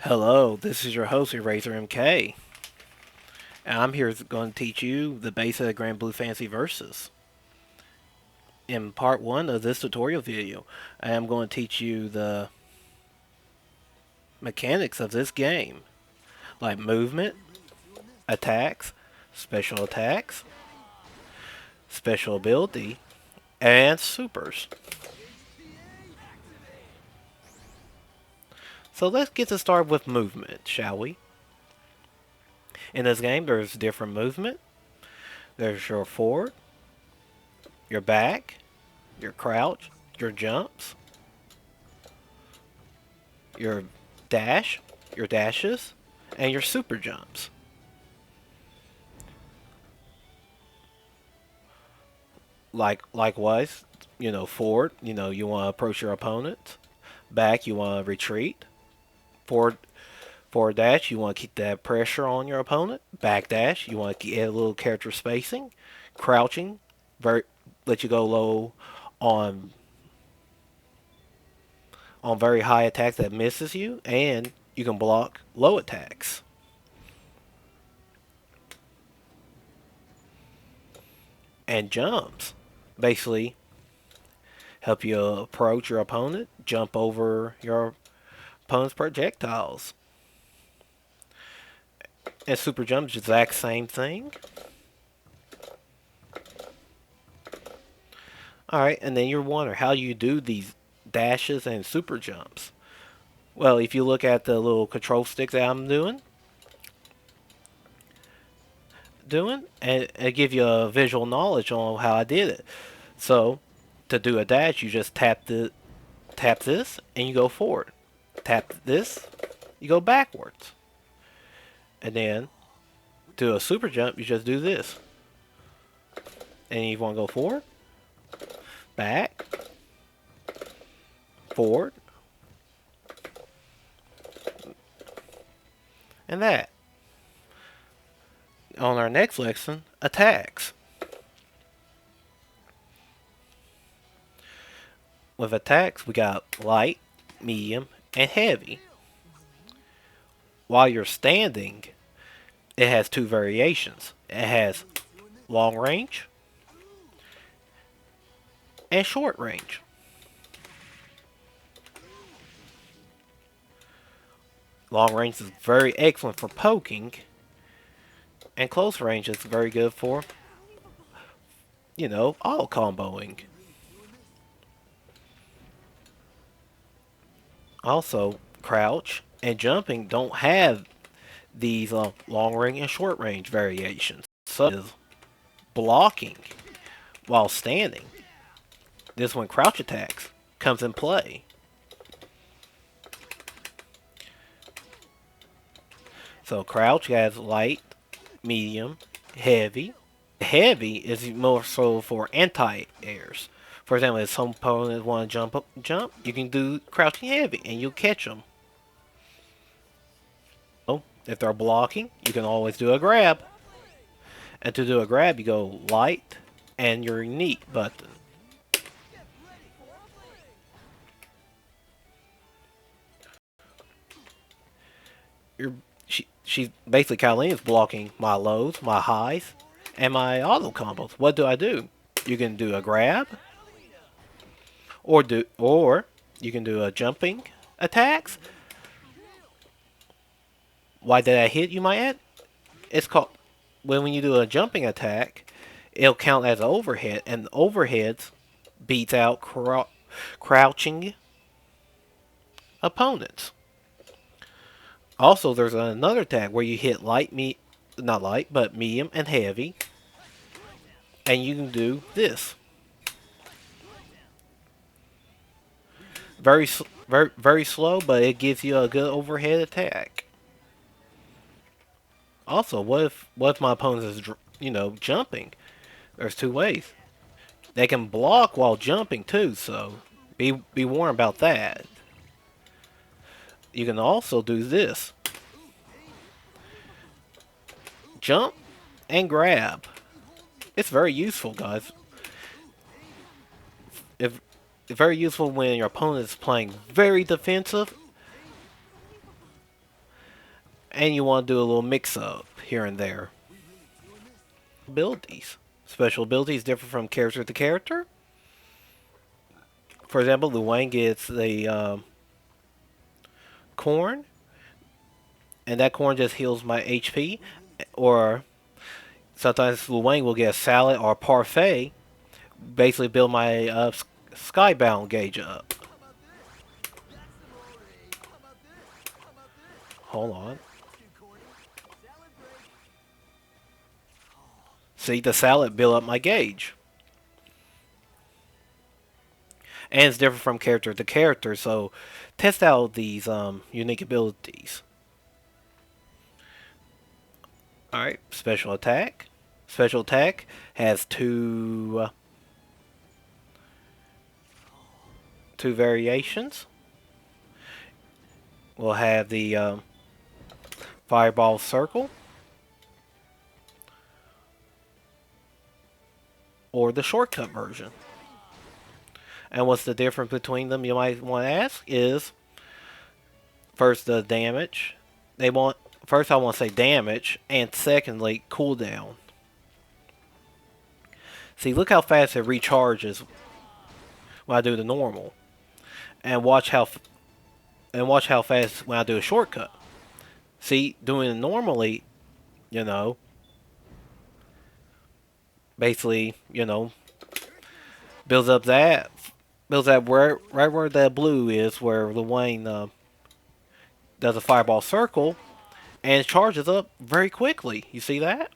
Hello, this is your host, Eraser MK, and I'm here going to teach you the basic of Granblue Fantasy Versus. In part 1 of this tutorial video, I am going to teach you the mechanics of this game, like movement, attacks, attacks, special ability, and supers. So let's get to start with movement, shall we? In this game, there's different movement. There's your forward, your back, your crouch, your jumps, your dash, your dashes, and your super jumps. Likewise, forward, you want to approach your opponent. Back, you want to retreat. Forward, forward dash, you want to keep that pressure on your opponent. Back dash, you want to get a little character spacing. Crouching, very let you go low on very high attacks that misses you, and you can block low attacks. And jumps, basically help you approach your opponent, jump over your opponent's projectiles. And super jumps, exact same thing. Alright, and then you're wondering how you do these dashes and super jumps. Well, if you look at the little control sticks that I'm doing, and it give you a visual knowledge on how I did it. So, to do a dash, you just tap this, and you go forward. Tap this, you go backwards. And then, do a super jump, you just do this. And you want to go forward, back, forward, and that. On our next lesson, attacks. With attacks, we got light, medium, and heavy. While you're standing, it has two variations. It has long range and short range. Long range is very excellent for poking, and close range is very good for, auto comboing. Also, crouch and jumping don't have these long range and short range variations. So is blocking while standing. This when crouch attacks comes in play. So crouch has light, medium, heavy. Heavy is more so for anti-airs. For example, if some opponents want to jump, you can do crouching heavy and you'll catch them. So, if they're blocking, you can always do a grab. And to do a grab, you go light and your unique button. She's basically Kylene is blocking my lows, my highs, and my auto combos. What do I do? You can do a grab, or you can do a jumping attacks. Why did I hit? You might add. It's called when you do a jumping attack, it'll count as an overhead, and overheads beats out crouching opponents. Also, there's another attack where you hit not light, but medium and heavy, and you can do this. Very slow, but it gives you a good overhead attack. Also, what if my opponent is jumping? There's two ways. They can block while jumping too, so be warned about that. You can also do this. Jump and grab. It's very useful, guys. It's very useful when your opponent is playing very defensive and you want to do a little mix up here and there. Abilities. Special abilities differ from character to character. For example, Lu Wang gets the corn, and that corn just heals my HP. Or sometimes Lu Wang will get a salad or a parfait, basically build my skybound gauge up. Hold on. See, the salad build up my gauge. And it's different from character to character, so test out these unique abilities. Alright, special attack. Special attack has two variations. We'll have the fireball circle or the shortcut version. And what's the difference between them, you might want to ask, is first the damage. First I want to say damage, and secondly cooldown. See, look how fast it recharges when I do the normal, and watch how fast when I do a shortcut. See, doing it normally, you know, basically, builds up right where that blue is, where Lu Wang does a fireball circle, and it charges up very quickly. You see that?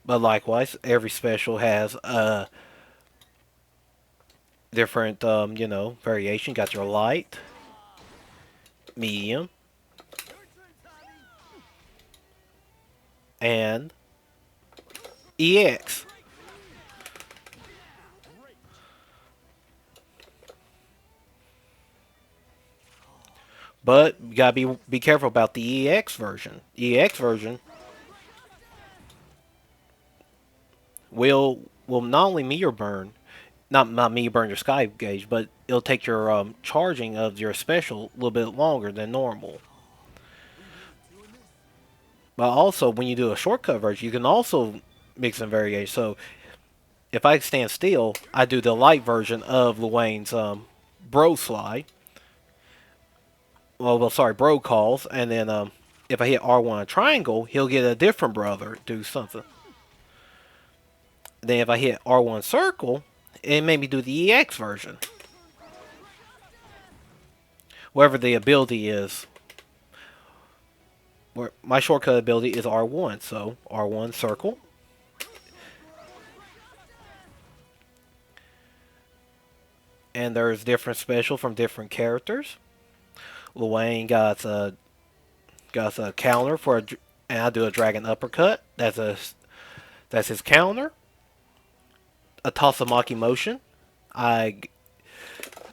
But likewise, every special has a different, variation. Got your light, medium, and EX. But you gotta be careful about the EX version. EX version will not only meter burn, not meter burn your sky gauge, but it'll take your charging of your special a little bit longer than normal. But also, when you do a shortcut version, you can also mix and variate. So if I stand still, I do the light version of Lu Wang's bro slide. Sorry, bro calls, and then if I hit R1 triangle, he'll get a different brother do something. Then if I hit R1 circle, it made me do the EX version. Whatever the ability is. My shortcut ability is R1, so R1 circle. And there's different special from different characters. Lu Wang got a counter and I do a dragon uppercut. That's his counter. A Tasamaki motion.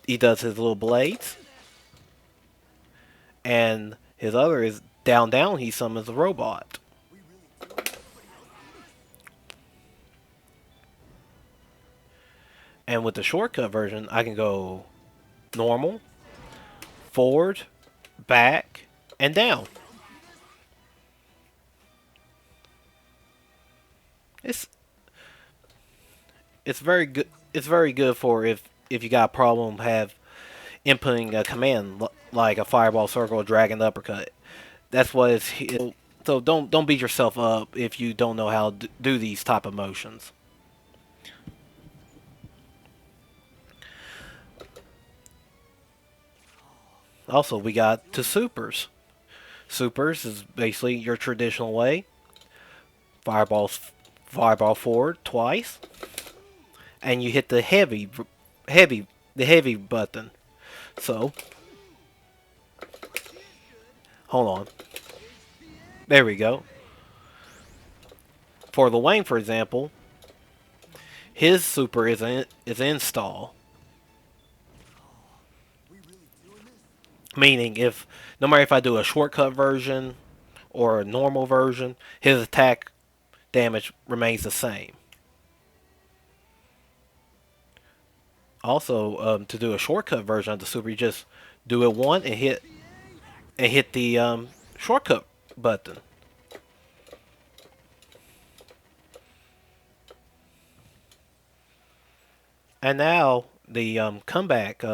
He does his little blades. And his other is down down. He summons a robot. And with the shortcut version, I can go normal, forward, back, and down. It's very good. It's very good for if you got a problem have inputting a command like a fireball circle, or dragon uppercut. That's what it's. So don't beat yourself up if you don't know how to do these type of motions. Also, we got to supers. Supers is basically your traditional way. Fireball forward twice, and you hit the heavy button. So, hold on. There we go. For the Wang, for example, his super is install. Meaning, no matter if I do a shortcut version or a normal version, his attack damage remains the same. Also, to do a shortcut version of the super, you just do it one and hit the shortcut button. And now the comeback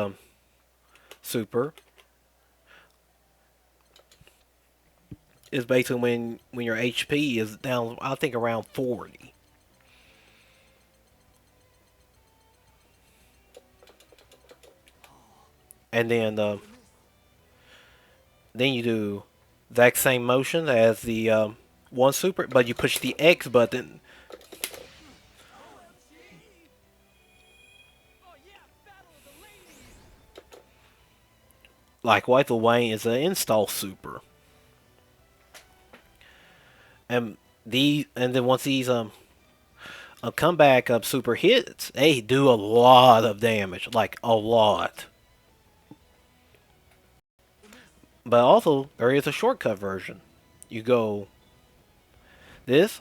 super is basically when your HP is down, I think around 40, and then you do the exact same motion as the one super, but you push the X button. Likewise, the Wayne is an install super, and then once these a comeback super hits, they do a lot of damage, like a lot. But also, there is a shortcut version. You go this,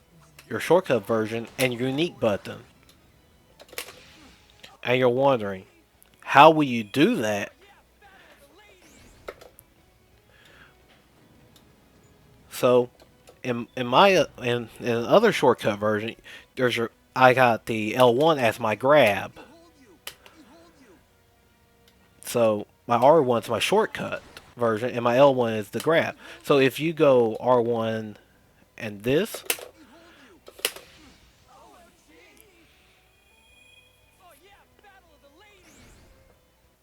your shortcut version, and your unique button. And you're wondering, how will you do that? So, in my in other shortcut version, there's your I got the L1 as my grab. So my R1 is my shortcut version, and my L1 is the grab. So if you go R1 and this,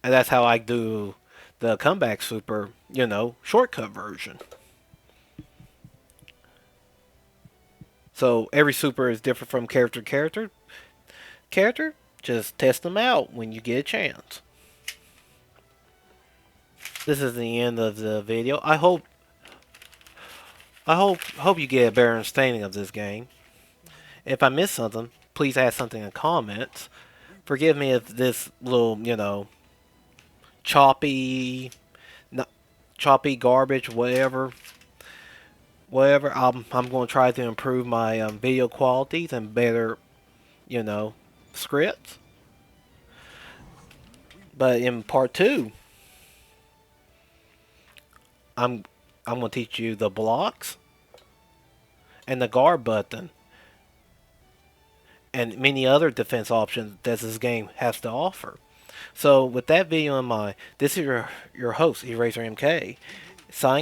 and that's how I do the comeback super, shortcut version. So every super is different from character to character. Character, just test them out when you get a chance. This is the end of the video. I hope you get a better understanding of this game. If I missed something, please add something in the comments. Forgive me if this little, choppy, choppy garbage, whatever. I'm going to try to improve my video qualities and better, you know, scripts. But in part two, I'm I'm going to teach you the blocks and the guard button and many other defense options that this game has to offer. So with that video in mind, this is your host, Eraser MK, signing